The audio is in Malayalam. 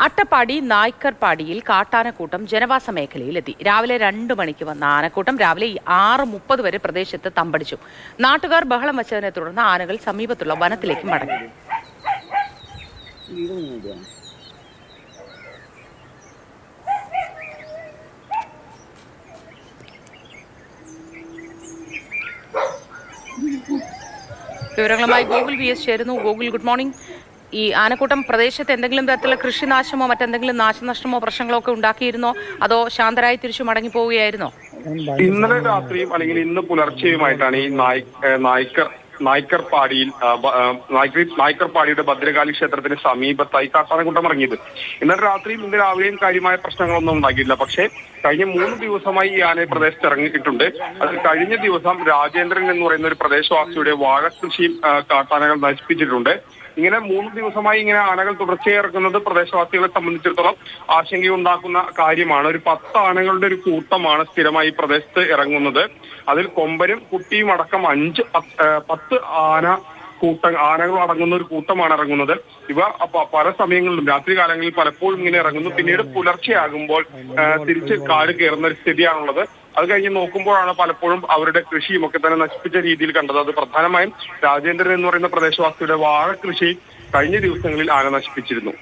അട്ടപ്പാടി നായ്ക്കർപാടിയിൽ കാട്ടാനക്കൂട്ടം ജനവാസ മേഖലയിലെത്തി. രാവിലെ 2 മണിക്ക് വന്ന ആനക്കൂട്ടം രാവിലെ 6:30 വരെ പ്രദേശത്ത് തമ്പടിച്ചു. നാട്ടുകാർ ബഹളം വച്ചതിനെ തുടർന്ന് ആനകൾ സമീപത്തുള്ള വനത്തിലേക്ക് മടങ്ങി. വിവരങ്ങളുമായി ഗോകുൽ VS ചേരുന്നു. Gokul, good morning. ഈ ആനക്കൂട്ടം പ്രദേശത്ത് എന്തെങ്കിലും തരത്തിലുള്ള കൃഷിനാശമോ മറ്റെന്തെങ്കിലും നാശനഷ്ടമോ പ്രശ്നങ്ങളോ ഒക്കെ ഉണ്ടാക്കിയിരുന്നോ, അതോ ശാന്തരായി തിരിച്ചു മടങ്ങി പോവുകയായിരുന്നോ? ഇന്നലെ രാത്രിയും അല്ലെങ്കിൽ ഇന്ന് പുലർച്ചെയുമായിട്ടാണ് ഈ നായ്ക്കർപാടിയുടെ ഭദ്രകാളി ക്ഷേത്രത്തിന് സമീപത്തായി കാട്ടാനക്കൂട്ടം ഇറങ്ങിയത്. ഇന്നലെ രാത്രിയും ഇന്ന് രാവിലെയും കാര്യമായ പ്രശ്നങ്ങളൊന്നും ഉണ്ടാക്കിയില്ല. പക്ഷേ കഴിഞ്ഞ 3 ദിവസമായി ഈ ആന പ്രദേശത്ത് ഇറങ്ങിയിട്ടുണ്ട്. അതിൽ കഴിഞ്ഞ ദിവസം രാജേന്ദ്രൻ എന്ന് പറയുന്ന ഒരു പ്രദേശവാസിയുടെ വാഴകൃഷിയും കാട്ടാനകൾ നശിപ്പിച്ചിട്ടുണ്ട്. ഇങ്ങനെ 3 ദിവസമായി ഇങ്ങനെ ആനകൾ തുടർച്ചയായി ഇറക്കുന്നത് പ്രദേശവാസികളെ സംബന്ധിച്ചിടത്തോളം ആശങ്കയുണ്ടാക്കുന്ന കാര്യമാണ്. ഒരു 10 ആനകളുടെ ഒരു കൂട്ടമാണ് സ്ഥിരമായി പ്രദേശത്ത് ഇറങ്ങുന്നത്. അതിൽ കൊമ്പനും കുട്ടിയും അടക്കം 10 ആനകൾ അടങ്ങുന്ന ഒരു കൂട്ടമാണ് ഇറങ്ങുന്നത്. ഇവ പല സമയങ്ങളിലും രാത്രി കാലങ്ങളിൽ പലപ്പോഴും ഇങ്ങനെ ഇറങ്ങുന്നു. പിന്നീട് പുലർച്ചെയാകുമ്പോൾ തിരിച്ച് കാട് കയറുന്ന ഒരു സ്ഥിതിയാണുള്ളത്. അത് കഴിഞ്ഞ് നോക്കുമ്പോഴാണ് പലപ്പോഴും അവരുടെ കൃഷിയും ഒക്കെ തന്നെ നശിപ്പിച്ച രീതിയിൽ കണ്ടത്. അത് പ്രധാനമായും രാജേന്ദ്രൻ എന്ന് പറയുന്ന പ്രദേശവാസിയുടെ വാഴ കൃഷി കഴിഞ്ഞ ദിവസങ്ങളിൽ ആന നശിപ്പിച്ചിരുന്നു.